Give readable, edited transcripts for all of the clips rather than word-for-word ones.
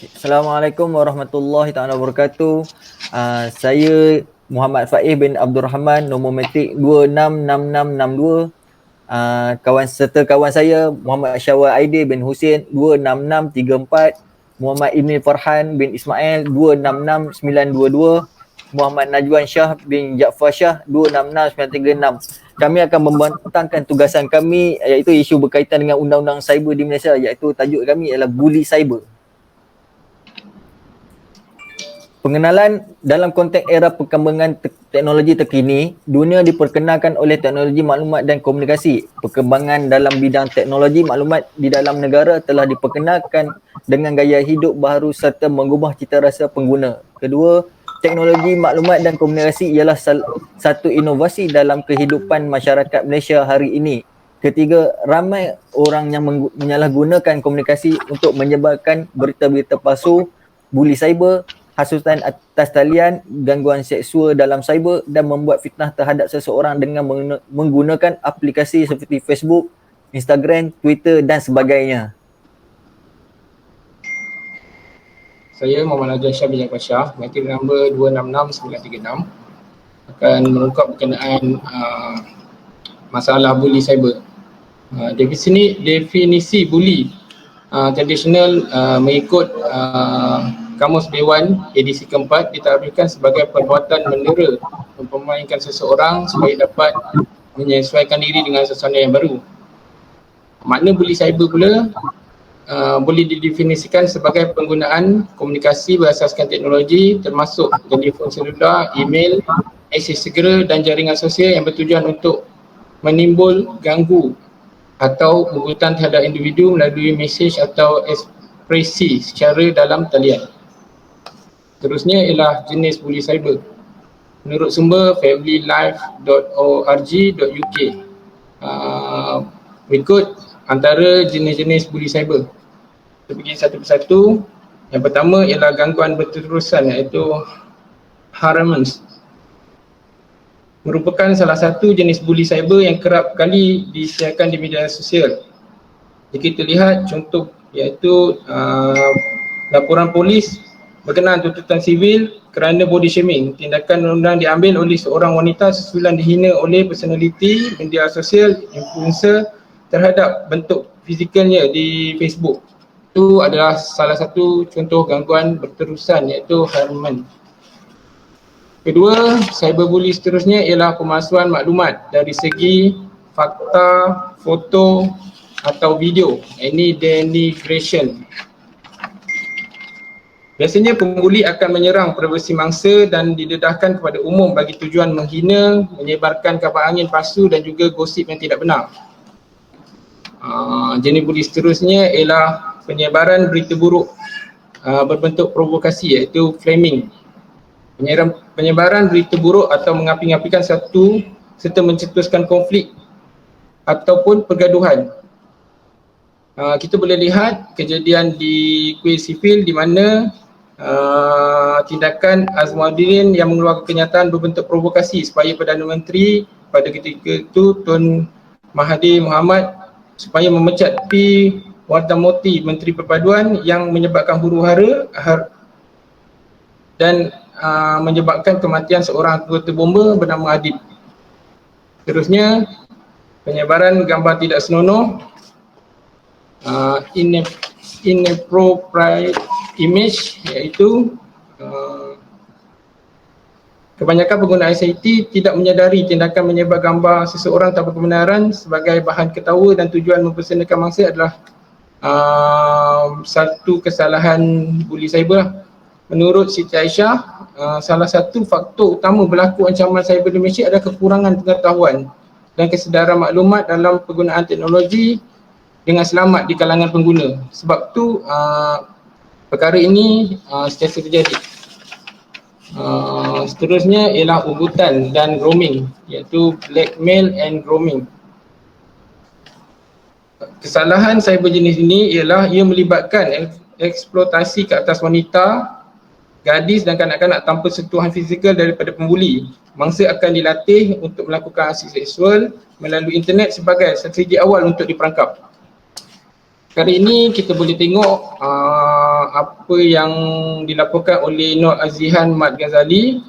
Assalamualaikum warahmatullahi taala wabarakatuh. Saya Muhammad Faiz bin Abdul Rahman, nombor matrik 266662. Kawan serta kawan saya Muhammad Syawal Aidil bin Husin 26634, Muhammad Ibni Farhan bin Ismail 266922, Muhammad Najwan Shah bin Jaafar Shah 266936. Kami akan membentangkan tugasan kami iaitu isu berkaitan dengan undang-undang cyber di Malaysia, iaitu tajuk kami ialah bully cyber. Pengenalan dalam konteks era perkembangan teknologi terkini, dunia diperkenalkan oleh teknologi maklumat dan komunikasi. Perkembangan dalam bidang teknologi maklumat di dalam negara telah diperkenalkan dengan gaya hidup baru serta mengubah cita rasa pengguna. Kedua, teknologi maklumat dan komunikasi ialah satu inovasi dalam kehidupan masyarakat Malaysia hari ini. Ketiga, ramai orang yang menyalahgunakan komunikasi untuk menyebarkan berita-berita palsu, bully cyber, hasutan atas talian, gangguan seksual dalam cyber dan membuat fitnah terhadap seseorang dengan menggunakan aplikasi seperti Facebook, Instagram, Twitter dan sebagainya. Saya Muhammad Najwan Shah bin Jaafar Shah, matrik nombor 266936, akan mengungkap berkenaan masalah bully cyber. Definisi bully tradisional mengikut Kamus Dewan edisi keempat ditakdirkan sebagai perbuatan mendera mempermainkan seseorang supaya dapat menyesuaikan diri dengan suasana yang baru. Makna bully cyber pula boleh didefinisikan sebagai penggunaan komunikasi berasaskan teknologi termasuk telefon selular, email, akses segera dan jaringan sosial yang bertujuan untuk menimbul, ganggu atau ugutan terhadap individu melalui mesej atau ekspresi secara dalam talian. Seterusnya ialah jenis bully cyber. Menurut sumber familylife.org.uk, berikut antara jenis-jenis bully cyber. Kita pergi satu persatu. Yang pertama ialah gangguan berterusan iaitu harassment. Merupakan salah satu jenis bully cyber yang kerap kali disiarkan di media sosial. Jika kita lihat contoh iaitu laporan polis berkenaan tuntutan sivil kerana body shaming. Tindakan undang diambil oleh seorang wanita sesudah dihina oleh personaliti media sosial, influencer terhadap bentuk fizikalnya di Facebook. Itu adalah salah satu contoh gangguan berterusan iaitu harassment. Kedua, cyberbully seterusnya ialah pemalsuan maklumat dari segi fakta, foto atau video. Ini denigration. Biasanya pembuli akan menyerang privasi mangsa dan didedahkan kepada umum bagi tujuan menghina, menyebarkan kabar angin palsu dan juga gosip yang tidak benar. Jenis bully seterusnya ialah penyebaran berita buruk berbentuk provokasi iaitu flaming. Penyebaran berita buruk atau mengapi-apikan satu serta mencetuskan konflik ataupun pergaduhan. Kita boleh lihat kejadian di Kuil Sipil di mana tindakan Azmuddin yang mengeluarkan kenyataan berbentuk provokasi supaya Perdana Menteri pada ketika itu Tun Mahathir Mohamad supaya memecat P. Wardamoti Menteri Perpaduan yang menyebabkan huru-hara dan menyebabkan kematian seorang anggota bomba bernama Adib. Seterusnya, penyebaran gambar tidak senonoh, inappropriate image iaitu kebanyakan pengguna ICT tidak menyadari tindakan menyebar gambar seseorang tanpa kebenaran sebagai bahan ketawa dan tujuan mempersendakan mangsa adalah satu kesalahan bully cyber. Menurut Siti Aisyah, salah satu faktor utama berlaku ancaman cyber di Malaysia adalah kekurangan pengetahuan dan kesedaran maklumat dalam penggunaan teknologi dengan selamat di kalangan pengguna. Sebab tu perkara ini sentiasa terjadi. Seterusnya ialah ugutan dan grooming iaitu blackmail and grooming. Kesalahan cyber jenis ini ialah ia melibatkan eksploitasi ke atas wanita, gadis dan kanak-kanak tanpa sentuhan fizikal daripada pembuli. Mangsa akan dilatih untuk melakukan aksi seksual melalui internet sebagai strategi awal untuk diperangkap. Kali ini kita boleh tengok apa yang dilaporkan oleh Nur Azihan Mat Ghazali,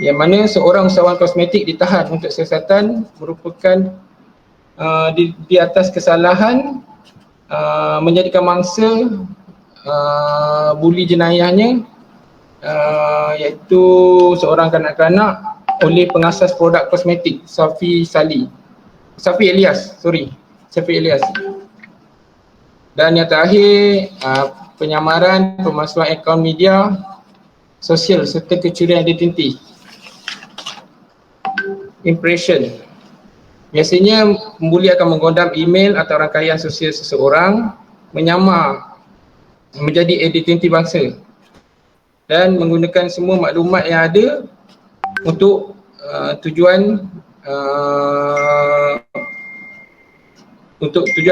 yang mana seorang usahawan kosmetik ditahan untuk siasatan merupakan di atas kesalahan menjadikan mangsa buli jenayahnya, iaitu seorang kanak-kanak oleh pengasas produk kosmetik Safi Elias. Dan yang terakhir, penyamaran pemalsuan akaun media sosial serta kecurian identiti. Impression. Biasanya membuli akan menggondam email atau rangkaian sosial seseorang, menyamar menjadi identiti bangsa dan menggunakan semua maklumat yang ada untuk tujuan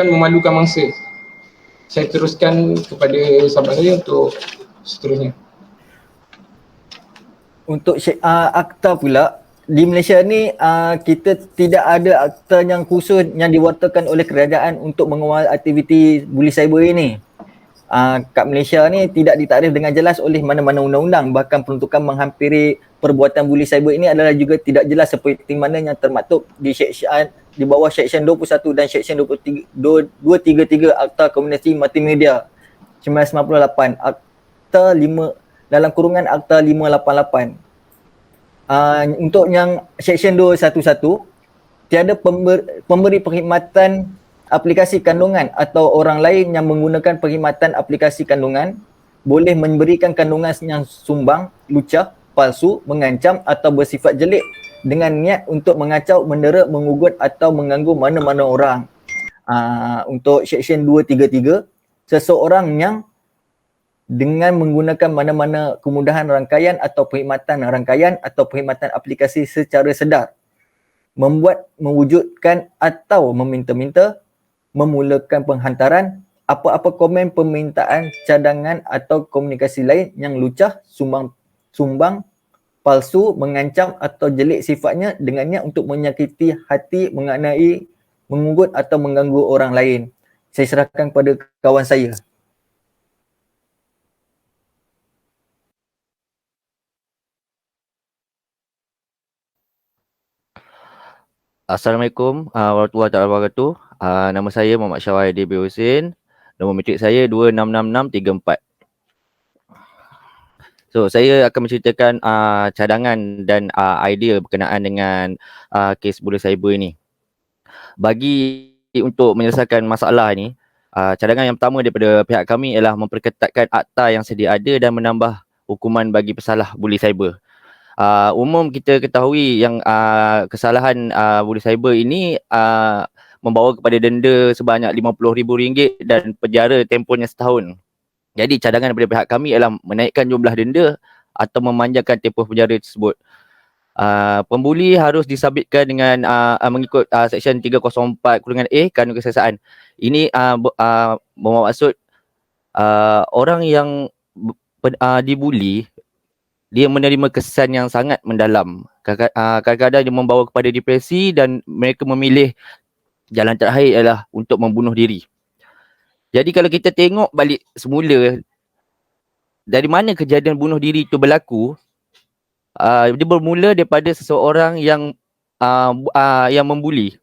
memalukan mangsa. Saya teruskan kepada sahabat saya untuk seterusnya. Untuk akta pula, di Malaysia ni kita tidak ada akta yang khusus yang diwartakan oleh kerajaan untuk mengawal aktiviti buli cyber ini. Kat Malaysia ni tidak ditarikh dengan jelas oleh mana-mana undang-undang, bahkan peruntukan menghampiri perbuatan buli cyber ini adalah juga tidak jelas seperti mana yang termaktub di bawah Seksyen 21 dan Seksyen 233 Akta Komunikasi Multimedia 1998, Akta 5 dalam kurungan Akta 588. Untuk yang Seksyen 211, tiada pemberi perkhidmatan aplikasi kandungan atau orang lain yang menggunakan perkhidmatan aplikasi kandungan boleh memberikan kandungan yang sumbang, lucah, palsu, mengancam atau bersifat jelek dengan niat untuk mengacau, mendera, mengugut atau mengganggu mana-mana orang. Untuk Seksyen 233, seseorang yang dengan menggunakan mana-mana kemudahan rangkaian atau perkhidmatan aplikasi secara sedar, membuat, mewujudkan atau meminta-minta, memulakan penghantaran apa-apa komen, permintaan, cadangan atau komunikasi lain yang lucah, sumbang, palsu, mengancam atau jelek sifatnya dengan niat untuk menyakiti hati, mengenai, mengugut atau mengganggu orang lain. Saya serahkan kepada kawan saya. Assalamualaikum warahmatullahi wabarakatuh. Nama saya Muhammad Syawal D.B. Husin. Nombor matrik saya 266634. So, saya akan menceritakan cadangan dan idea berkenaan dengan kes buli cyber ini. Bagi untuk menyelesaikan masalah ini, cadangan yang pertama daripada pihak kami ialah memperketatkan akta yang sedia ada dan menambah hukuman bagi pesalah buli cyber. Umum kita ketahui yang kesalahan buli cyber ini membawa kepada denda sebanyak RM50,000 dan penjara tempohnya setahun. Jadi cadangan daripada pihak kami ialah menaikkan jumlah denda atau memanjangkan tempoh penjara tersebut. Pembuli harus disabitkan dengan mengikut Seksyen 304(a) Kanun Kesiasaan. Ini bermaksud orang yang dibuli, dia menerima kesan yang sangat mendalam. Kadang-kadang dia membawa kepada depresi dan mereka memilih jalan terakhir ialah untuk membunuh diri. Jadi kalau kita tengok balik semula, dari mana kejadian bunuh diri itu berlaku, dia bermula daripada seseorang yang membuli.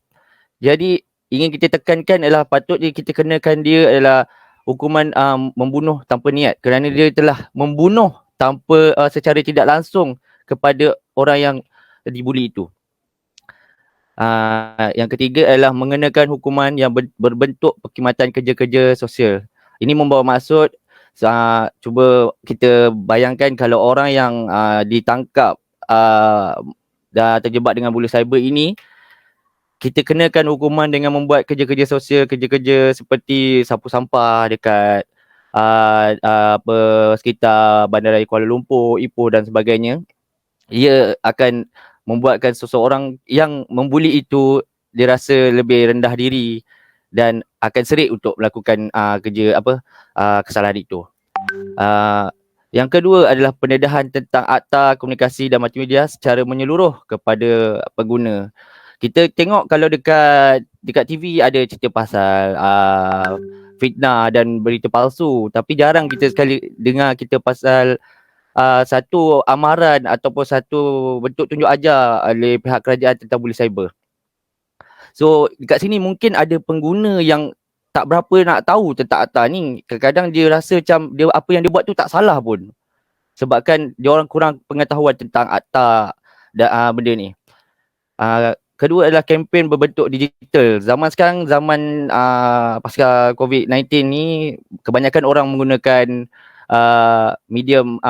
Jadi ingin kita tekankan ialah patutnya kita kenakan dia adalah hukuman membunuh tanpa niat, kerana dia telah membunuh tanpa secara tidak langsung kepada orang yang dibuli itu. Yang ketiga adalah mengenakan hukuman yang berbentuk perkhidmatan kerja-kerja sosial. Ini membawa maksud, cuba kita bayangkan kalau orang yang ditangkap dah terjebak dengan buli cyber ini, kita kenakan hukuman dengan membuat kerja-kerja sosial, kerja-kerja seperti sapu sampah dekat sekitar Bandaraya Kuala Lumpur, Ipoh dan sebagainya. Ia akan membuatkan seseorang yang membuli itu dirasa lebih rendah diri dan akan serik untuk melakukan kesalahan itu. Yang kedua adalah pendedahan tentang Akta Komunikasi dan Multimedia secara menyeluruh kepada pengguna. Kita tengok kalau dekat TV ada cerita pasal fitnah dan berita palsu, tapi jarang kita sekali dengar kita pasal satu amaran ataupun satu bentuk tunjuk ajar oleh pihak kerajaan tentang bully cyber. So dekat sini mungkin ada pengguna yang tak berapa nak tahu tentang akta ni. Kadang-kadang dia rasa macam dia apa yang dia buat tu tak salah pun. Sebabkan dia orang kurang pengetahuan tentang akta dan benda ni. Kedua adalah kempen berbentuk digital. Zaman sekarang, zaman pasca COVID-19 ni, kebanyakan orang menggunakan medium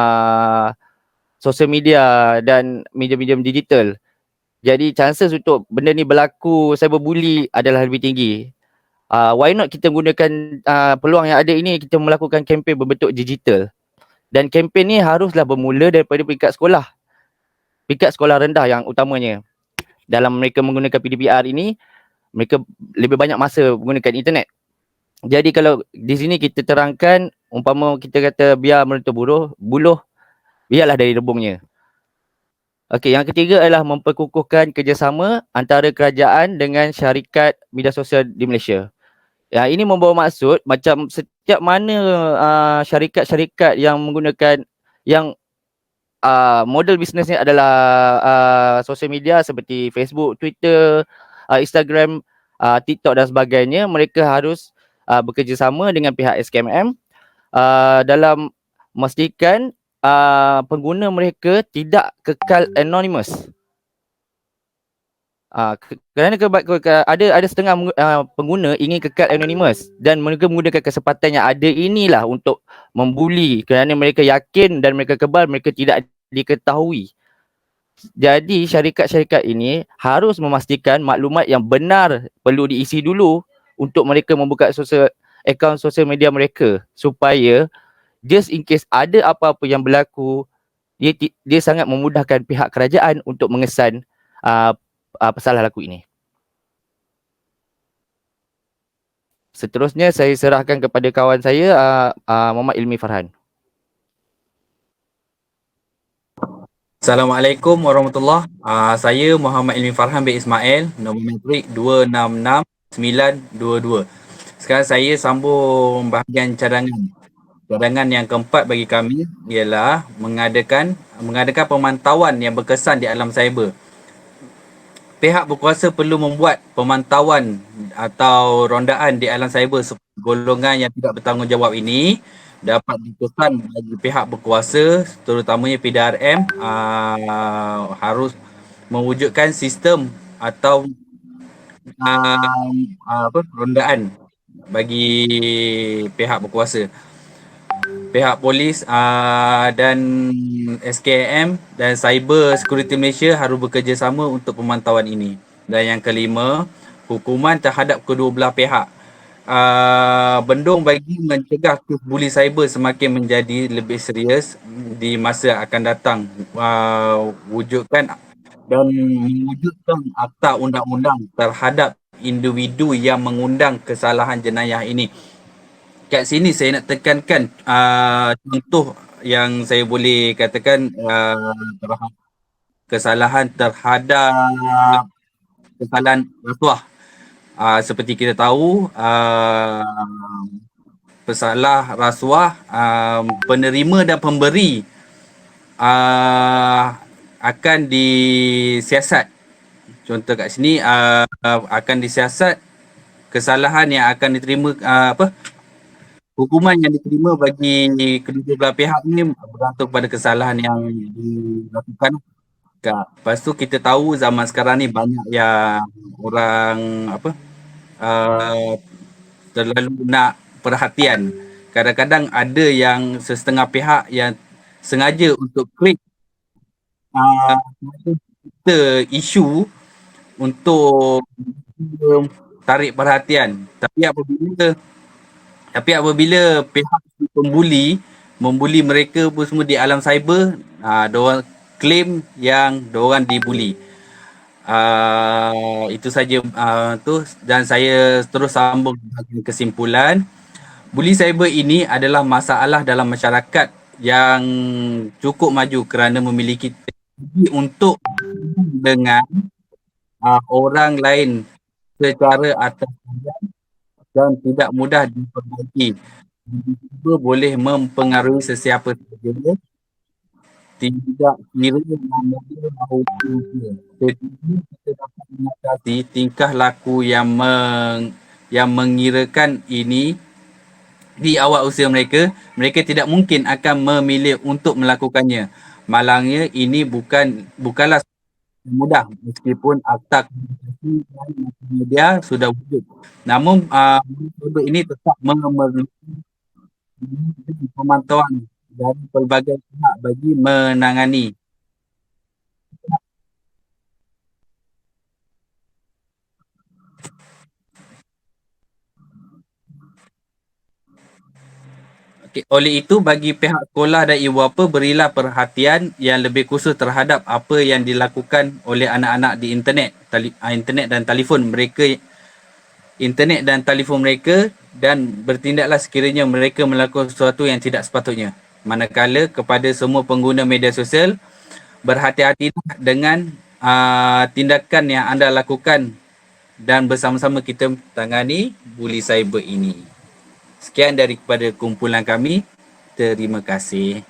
social media dan medium-medium digital. Jadi chances untuk benda ni berlaku cyberbully adalah lebih tinggi. Why not kita gunakan peluang yang ada ini, kita melakukan kempen berbentuk digital. Dan kempen ni haruslah bermula daripada peringkat sekolah rendah yang utamanya. Dalam mereka menggunakan PDPR ini, mereka lebih banyak masa menggunakan internet. Jadi kalau di sini kita terangkan, umpama kita kata biar menutup buluh, biarlah dari rebungnya. Okey, yang ketiga adalah memperkukuhkan kerjasama antara kerajaan dengan syarikat media sosial di Malaysia. Ya, ini membawa maksud macam setiap mana syarikat-syarikat yang menggunakan yang model bisnesnya adalah sosial media seperti Facebook, Twitter, Instagram, TikTok dan sebagainya, mereka harus bekerjasama dengan pihak SKMM dalam memastikan pengguna mereka tidak kekal anonymous. Kerana ada setengah pengguna ingin kekal anonymous dan mereka menggunakan kesempatan yang ada inilah untuk membuli kerana mereka yakin dan mereka kebal mereka tidak diketahui. Jadi syarikat-syarikat ini harus memastikan maklumat yang benar perlu diisi dulu untuk mereka membuka akaun sosial media mereka, supaya just in case ada apa-apa yang berlaku, dia sangat memudahkan pihak kerajaan untuk mengesan pesalah laku ini. Seterusnya saya serahkan kepada kawan saya Muhammad Ilmi Farhan. Assalamualaikum warahmatullahi. Saya Muhammad Ilmi Farhan bin Ismail, nombor matrik 266922. Sekarang saya sambung bahagian cadangan. Cadangan yang keempat bagi kami ialah mengadakan pemantauan yang berkesan di alam cyber. Pihak berkuasa perlu membuat pemantauan atau rondaan di alam cyber seperti golongan yang tidak bertanggungjawab ini dapat dikesan bagi pihak berkuasa, terutamanya PDRM, harus mewujudkan sistem atau rondaan bagi pihak berkuasa. Pihak polis dan SKM dan Cyber Security Malaysia harus bekerjasama untuk pemantauan ini. Dan yang kelima, hukuman terhadap kedua belah pihak. Bendung bagi mencegah kes buli cyber semakin menjadi lebih serius di masa akan datang. Wujudkan dan mewujudkan akta undang-undang terhadap individu yang mengundang kesalahan jenayah ini. Kat sini saya nak tekankan contoh yang saya boleh katakan kesalahan terhadap kesalahan rasuah. Seperti kita tahu, pesalah rasuah, penerima dan pemberi akan disiasat. Contoh kat sini akan disiasat kesalahan yang akan diterima hukuman yang diterima bagi kedua belah pihak ni bergantung pada kesalahan yang dilakukan. Lepas tu kita tahu zaman sekarang ni banyak yang orang terlalu nak perhatian. Kadang-kadang ada yang setengah pihak yang sengaja untuk klik isu untuk tarik perhatian. Tapi apabila pihak membuli mereka pun semua di alam cyber, diorang claim yang diorang dibuli. Itu saja dan saya terus sambung kesimpulan. Buli cyber ini adalah masalah dalam masyarakat yang cukup maju kerana memiliki teknologi untuk dengan orang lain secara atas dan tidak mudah diperbaiki. Juga boleh mempengaruhi sesiapa sahaja, tidak kira nama dia maupun dia. Tetapi kita dapat mengatasi tingkah laku yang mengirakan ini di awal usia mereka, mereka tidak mungkin akan memilih untuk melakukannya. Malangnya ini bukanlah mudah meskipun akta komunikasi dan media sudah wujud. Namun ini tetap memerlukan pemantauan dari pelbagai pihak bagi menangani. Okay. Oleh itu, bagi pihak sekolah dan ibu bapa, berilah perhatian yang lebih khusus terhadap apa yang dilakukan oleh anak-anak di internet dan telefon mereka, dan bertindaklah sekiranya mereka melakukan sesuatu yang tidak sepatutnya. Manakala kepada semua pengguna media sosial, berhati-hatilah dengan tindakan yang anda lakukan dan bersama-sama kita tangani buli cyber ini. Sekian daripada kumpulan kami. Terima kasih.